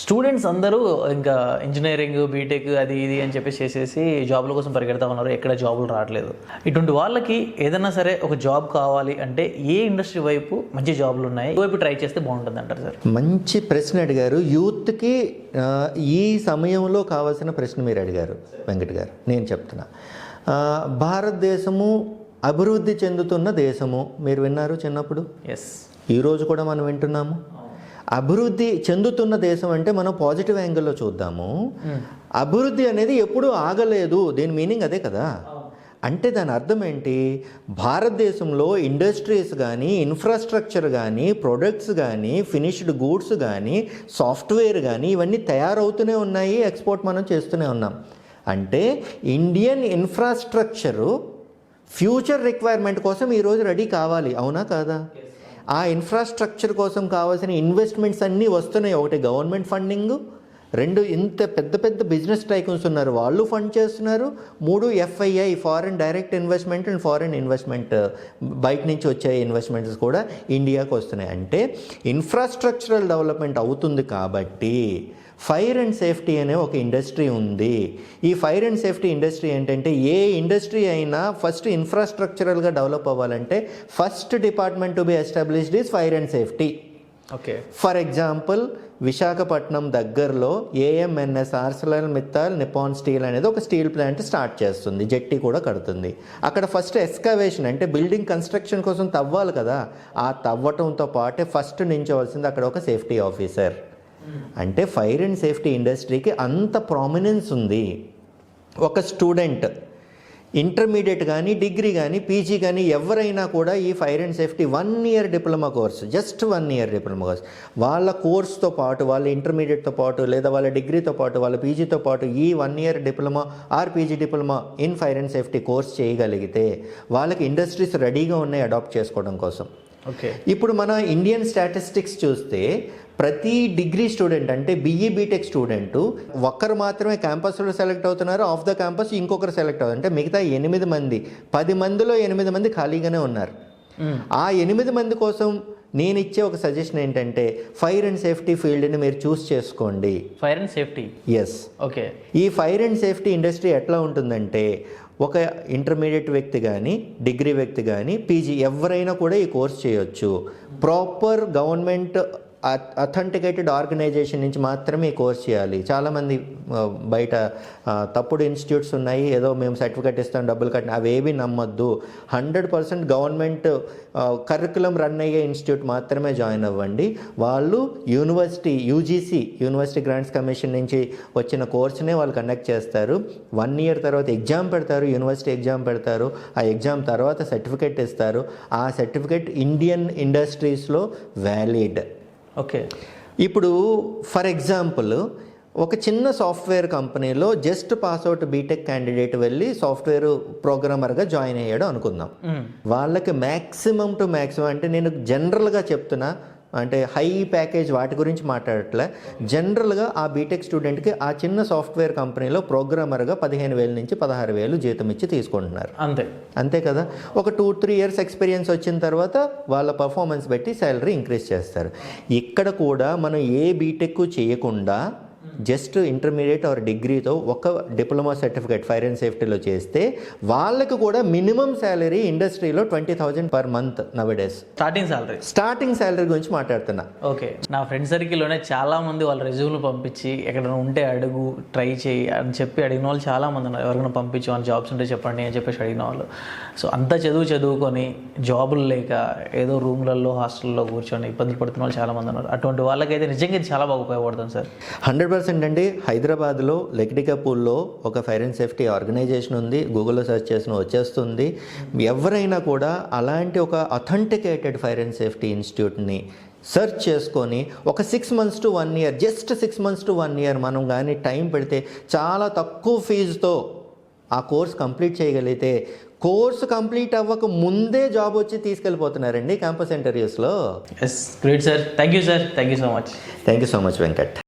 Students అందరూ ఇంకా engineering BTech అది ఇది అని చెప్పేసి చేసేసి జాబ్ల కోసం పరిగెడతా ఉన్నారు. ఎక్కడ జాబులు రావట్లేదు. ఇటువంటి వాళ్ళకి ఏదైనా సరే ఒక జాబ్ కావాలి అంటే ఏ ఇండస్ట్రీ వైపు మంచి జాబ్లు ఉన్నాయి, ఏ వైపు ట్రై చేస్తే బాగుంటుంది అంటారు సార్? మంచి ప్రశ్న అడిగారు. యూత్కి ఈ సమయంలో కావాల్సిన ప్రశ్న మీరు అడిగారు వెంకట్ గారు. నేను చెప్తున్నా, భారతదేశము అభివృద్ధి చెందుతున్న దేశము. మీరు విన్నారు చిన్నప్పుడు? ఎస్. ఈరోజు కూడా మనం వింటున్నాము. అభివృద్ధి చెందుతున్న దేశం అంటే మనం పాజిటివ్ యాంగిల్లో చూద్దాము. అభివృద్ధి అనేది ఎప్పుడూ ఆగలేదు, దీని మీనింగ్ అదే కదా. అంటే దాని అర్థం ఏంటి? భారతదేశంలో ఇండస్ట్రీస్ కానీ, ఇన్ఫ్రాస్ట్రక్చర్ కానీ, ప్రొడక్ట్స్ కానీ, ఫినిష్డ్ గూడ్స్ కానీ, సాఫ్ట్వేర్ కానీ ఇవన్నీ తయారవుతూనే ఉన్నాయి, ఎక్స్పోర్ట్ మనం చేస్తూనే ఉన్నాం. అంటే ఇండియన్ ఇన్ఫ్రాస్ట్రక్చరు ఫ్యూచర్ రిక్వైర్మెంట్ కోసం ఈరోజు రెడీ కావాలి, అవునా కాదా? ఆ ఇన్ఫ్రాస్ట్రక్చర్ కోసం కావాల్సిన ఇన్వెస్ట్మెంట్స్ అన్నీ వస్తున్నాయి. ఒకటి గవర్నమెంట్ ఫండింగ్, రెండు ఇంత పెద్ద పెద్ద బిజినెస్ టైకూన్స్ ఉన్నారు, వాళ్ళు ఫండ్ చేస్తున్నారు. మూడు FII, foreign direct investment and foreign investment, బయట నుంచి వచ్చే ఇన్వెస్ట్మెంట్స్ కూడా ఇండియాకి వస్తున్నాయి. అంటే ఇన్ఫ్రాస్ట్రక్చరల్ డెవలప్మెంట్ అవుతుంది కాబట్టి ఫైర్ అండ్ సేఫ్టీ అనే ఒక ఇండస్ట్రీ ఉంది. ఈ ఫైర్ అండ్ సేఫ్టీ ఇండస్ట్రీ ఏంటంటే, ఏ ఇండస్ట్రీ అయినా ఫస్ట్ ఇన్ఫ్రాస్ట్రక్చరల్గా డెవలప్ అవ్వాలంటే first department to be established is fire and safety. Okay. For example, Visakhapatnam దగ్గరలో AMNS ArcelorMittal నిప్పాన్ స్టీల్ అనేది ఒక స్టీల్ ప్లాంట్ స్టార్ట్ చేస్తుంది, జెట్టి కూడా కడుతుంది. అక్కడ ఫస్ట్ ఎక్స్కవేషన్ అంటే బిల్డింగ్ కన్స్ట్రక్షన్ కోసం తవ్వాలి కదా, ఆ తవ్వటంతో పాటే ఫస్ట్ నించవలసింది అక్కడ ఒక సేఫ్టీ ఆఫీసర్. అంటే ఫైర్ అండ్ సేఫ్టీ ఇండస్ట్రీకి అంత ప్రామినెన్స్ ఉంది. ఒక స్టూడెంట్ ఇంటర్మీడియట్ కానీ, డిగ్రీ కానీ, PG కానీ ఎవరైనా కూడా ఈ fire and safety 1 year diploma course, just 1 year diploma course, వాళ్ళ కోర్స్తో పాటు, వాళ్ళ ఇంటర్మీడియట్తో పాటు, లేదా వాళ్ళ డిగ్రీతో పాటు, వాళ్ళ PGతో పాటు ఈ 1 year diploma or PG diploma in fire and safety course చేయగలిగితే వాళ్ళకి ఇండస్ట్రీస్ రెడీగా ఉన్నాయి అడాప్ట్ చేసుకోవడం కోసం. ఓకే. ఇప్పుడు మన ఇండియన్ స్టాటిస్టిక్స్ చూస్తే ప్రతి డిగ్రీ స్టూడెంట్ అంటే BE BTech స్టూడెంట్ ఒక్కరు మాత్రమే క్యాంపస్లో సెలెక్ట్ అవుతున్నారు, ఆఫ్ ద క్యాంపస్ ఇంకొకరు సెలెక్ట్ అవుతారు. అంటే మిగతా 8 మంది, 10 మందిలో 8 మంది ఖాళీగానే ఉన్నారు. ఆ 8 మంది కోసం నేను ఇచ్చే ఒక సజెషన్ ఏంటంటే, ఫైర్ అండ్ సేఫ్టీ ఫీల్డ్ని మీరు చూస్ చేసుకోండి. Fire and safety? Yes. Okay. ఈ ఫైర్ అండ్ సేఫ్టీ ఇండస్ట్రీ ఎట్లా ఉంటుందంటే, ఒక ఇంటర్మీడియట్ వ్యక్తి కానీ, డిగ్రీ వ్యక్తి కానీ, PG ఎవరైనా కూడా ఈ కోర్స్ చేయొచ్చు. ప్రాపర్ గవర్నమెంట్ అథెంటికేటెడ్ ఆర్గనైజేషన్ నుంచి మాత్రమే ఈ కోర్స్ చేయాలి. చాలామంది బయట తప్పుడు ఇన్స్టిట్యూట్స్ ఉన్నాయి, ఏదో మేము సర్టిఫికేట్ ఇస్తాం డబ్బులు కట్టిన, అవేవి నమ్మొద్దు. 100% గవర్నమెంట్ కరికులం రన్ అయ్యే ఇన్స్టిట్యూట్ మాత్రమే జాయిన్ అవ్వండి. వాళ్ళు university UGC university grants commission నుంచి వచ్చిన కోర్సునే వాళ్ళు కండక్ట్ చేస్తారు. 1 year తర్వాత ఎగ్జామ్ పెడతారు, యూనివర్సిటీ ఎగ్జామ్ పెడతారు. ఆ ఎగ్జామ్ తర్వాత సర్టిఫికేట్ ఇస్తారు. ఆ సర్టిఫికేట్ ఇండియన్ ఇండస్ట్రీస్లో వ్యాలిడ్. ఓకే. ఇప్పుడు ఫర్ ఎగ్జాంపుల్, ఒక చిన్న సాఫ్ట్వేర్ కంపెనీలో జస్ట్ పాస్అవుట్ బీటెక్ క్యాండిడేట్ వెళ్ళి సాఫ్ట్వేర్ ప్రోగ్రామర్గా జాయిన్ అయ్యాడు అనుకుందాం. వాళ్ళకి మ్యాక్సిమం టు మ్యాక్సిమం, అంటే నేను జనరల్గా చెప్తున్నా, అంటే హై ప్యాకేజ్ వాటి గురించి మాట్లాడట్లే, జనరల్గా ఆ బీటెక్ స్టూడెంట్కి ఆ చిన్న సాఫ్ట్వేర్ కంపెనీలో ప్రోగ్రామర్గా 15,000 నుంచి 16,000 జీతం ఇచ్చి తీసుకుంటున్నారు. అంతే కదా. ఒక 2-3 years ఎక్స్పీరియన్స్ వచ్చిన తర్వాత వాళ్ళ పర్ఫార్మెన్స్ బట్టి శాలరీ ఇంక్రీజ్ చేస్తారు. ఇక్కడ కూడా మనం ఏ బీటెక్ చేయకుండా జస్ట్ ఇంటర్మీడియట్ ఆర్ డిగ్రీతో ఒక డిప్లొమా సర్టిఫికేట్ ఫైర్ అండ్ సేఫ్టీలో చేస్తే వాళ్ళకి కూడా మినిమం శాలరీ ఇండస్ట్రీలో 20,000 per month నవడేస్. స్టార్టింగ్ శాలరీ గురించి మాట్లాడుతున్నా. ఓకే. నా ఫ్రెండ్ సర్కిల్లోనే చాలా మంది వాళ్ళ రెజ్యూమ్లు పంపించి ఎక్కడైనా ఉంటే అడుగు, ట్రై చేయి అని చెప్పి అడిగిన వాళ్ళు చాలా మంది ఉన్నారు. ఎవరికైనా పంపించి వాళ్ళ జాబ్స్ ఉంటే చెప్పండి అని చెప్పేసి అడిగిన వాళ్ళు. సో అంత చదువుకొని జాబులు లేక ఏదో రూమ్లలో హాస్టల్లో కూర్చొని ఇబ్బందులు పడుతున్న వాళ్ళు చాలా మంది ఉన్నారు. అటువంటి వాళ్ళకైతే నిజంగా ఇది చాలా బాగా ఉపయోగపడుతుంది సార్. 100% అండి. హైదరాబాద్లో లెక్డికపూల్లో ఒక ఫైర్ అండ్ సేఫ్టీ ఆర్గనైజేషన్ ఉంది. గూగుల్లో సెర్చ్ చేసిన వచ్చేస్తుంది. ఎవరైనా కూడా అలాంటి ఒక అథెంటికేటెడ్ ఫైర్ అండ్ సేఫ్టీ ఇన్స్టిట్యూట్ని సెర్చ్ చేసుకొని ఒక 6 months to 1 year, just 6 months to 1 year మనం కానీ టైం పెడితే చాలా తక్కువ ఫీజుతో ఆ కోర్స్ కంప్లీట్ చేయగలిగితే, కోర్సు కంప్లీట్ అవ్వక ముందే జాబ్ వచ్చి తీసుకెళ్ళిపోతున్నారండి క్యాంపస్ ఇంటర్వ్యూస్లో. Yes, great sir. Thank you sir. Thank you so much. Thank you so much Venkat.